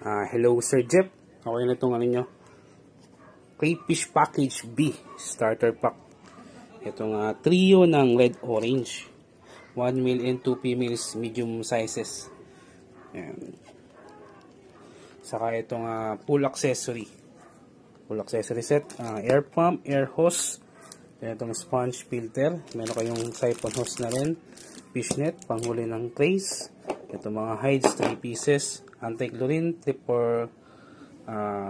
Hello Sir Jeff. Okay na itong ano nyo. Crayfish Package B Starter Pack. Itong trio ng red orange. 1 male and 2 females medium sizes. Ayan. Saka itong full accessory. Full accessory set. Air pump, air hose. Itong sponge filter. Meron kayong siphon hose na rin. Fishnet, panghuli ng trays. Ito mga hides, 3 pieces. Anti-chlorine, tip for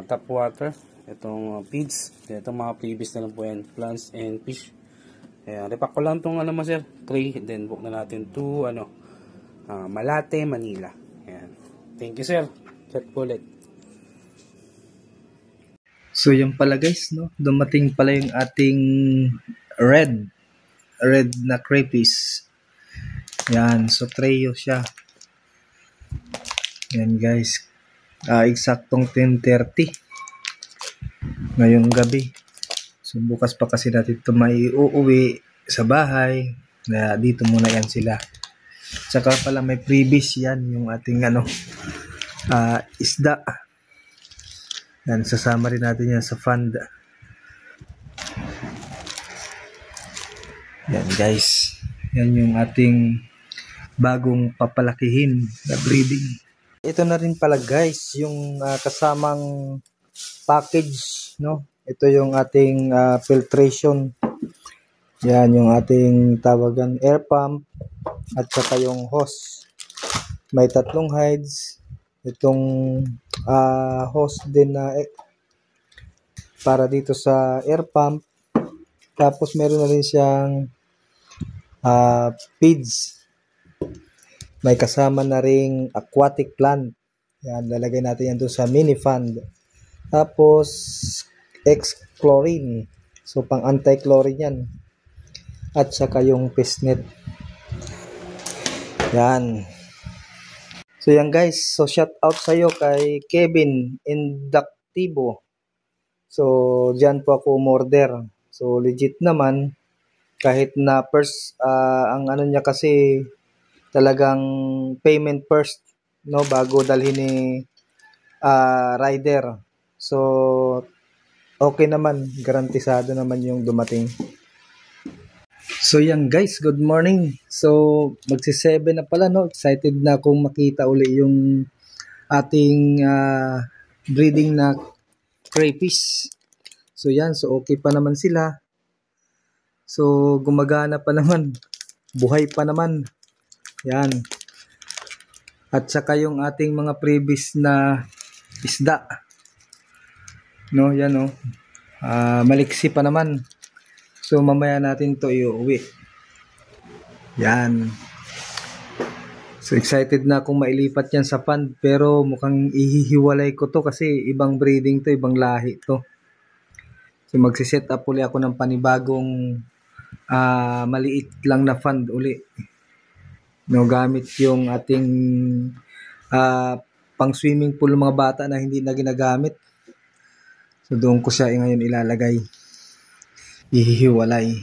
tap water. Itong feeds. Itong mga previous na lang po yan. Plants and fish. Ayan, repack ko lang itong sir, tray. Then book na natin to Malate, Manila. Ayan. Thank you sir. Chat po ulit. So yan pala guys, no? Dumating pala yung ating red na crayfish. Yan, so trio siya. Yan guys. Eksaktong 10:30 ngayong gabi. So bukas pa kasi natin ito may uuwi sa bahay. Na dito muna yan sila. Tsaka pala may previous yan yung ating isda. Yan, sasama rin natin yan sa fund. Yan guys. Yan yung ating bagong papalakihin na breeding. Ito na rin pala guys, yung kasamang package, no? Ito yung ating filtration. Yan yung ating tawagan air pump at saka yung hose. May 3 hides. Itong hose din na para dito sa air pump. Tapos meron na rin siyang feeds. May kasama na ring aquatic plant. Yan, lalagay natin yan doon sa mini fund. Tapos X-chlorine. So pang anti-chlorine yan. At saka yung fishnet. Yan. So yan guys, so shout out sa iyo kay Kevin Indactivo. So diyan po ako umorder. So legit naman kahit na first ang niya kasi talagang payment first, no, bago dalhin ni rider. So okay naman, garantisado naman yung dumating. So yan guys, good morning. So magsi-7 na pala, no. Excited na akong makita uli yung ating breeding na crayfish. So yan, so okay pa naman sila. So gumagana pa naman. Buhay pa naman. Yan. At saka yung ating mga previous na isda. No, yan no. Maliksi pa naman. So mamaya natin to iuwi. Yan. So excited na akong mailipat yan sa fund, pero mukhang ihihiwalay ko to kasi ibang breeding to, ibang lahi to. So magsiset up uli ako ng panibagong maliit lang na fund uli. No, gamit yung ating pang swimming pool ng mga bata na hindi na ginagamit. So doon ko siya ngayon ilalagay. Ihihiwalay.